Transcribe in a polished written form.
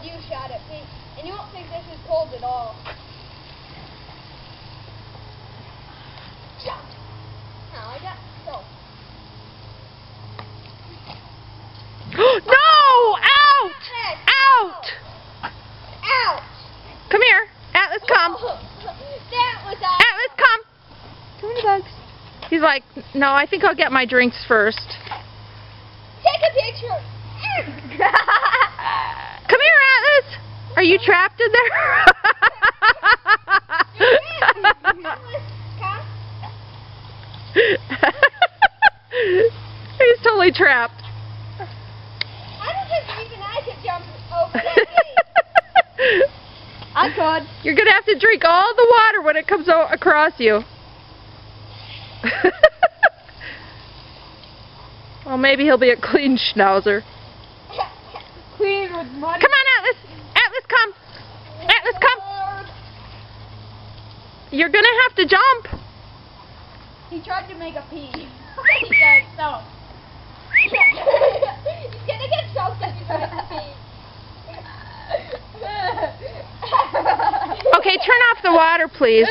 you shot at me, and you won't think this is cold at all. Jump! Now I got so. No! Out! Out! Ouch! Come here. Atlas, come. That was awesome. Atlas, come. Come on, Bugs. He's like, no, I think I'll get my drinks first. Take a picture. Come here, Atlas. Are you trapped in there? He's totally trapped. I don't think even I could jump over that gate. I could. You're going to have to drink all the water when it comes across you. Well, maybe he'll be a clean schnauzer. Clean with mud. Come on, Atlas. Atlas, come. Atlas, come. You're going to have to jump. He tried to make a pee. He got soaked. He's gonna get soaked if he tries to pee. Okay, turn off the water, please.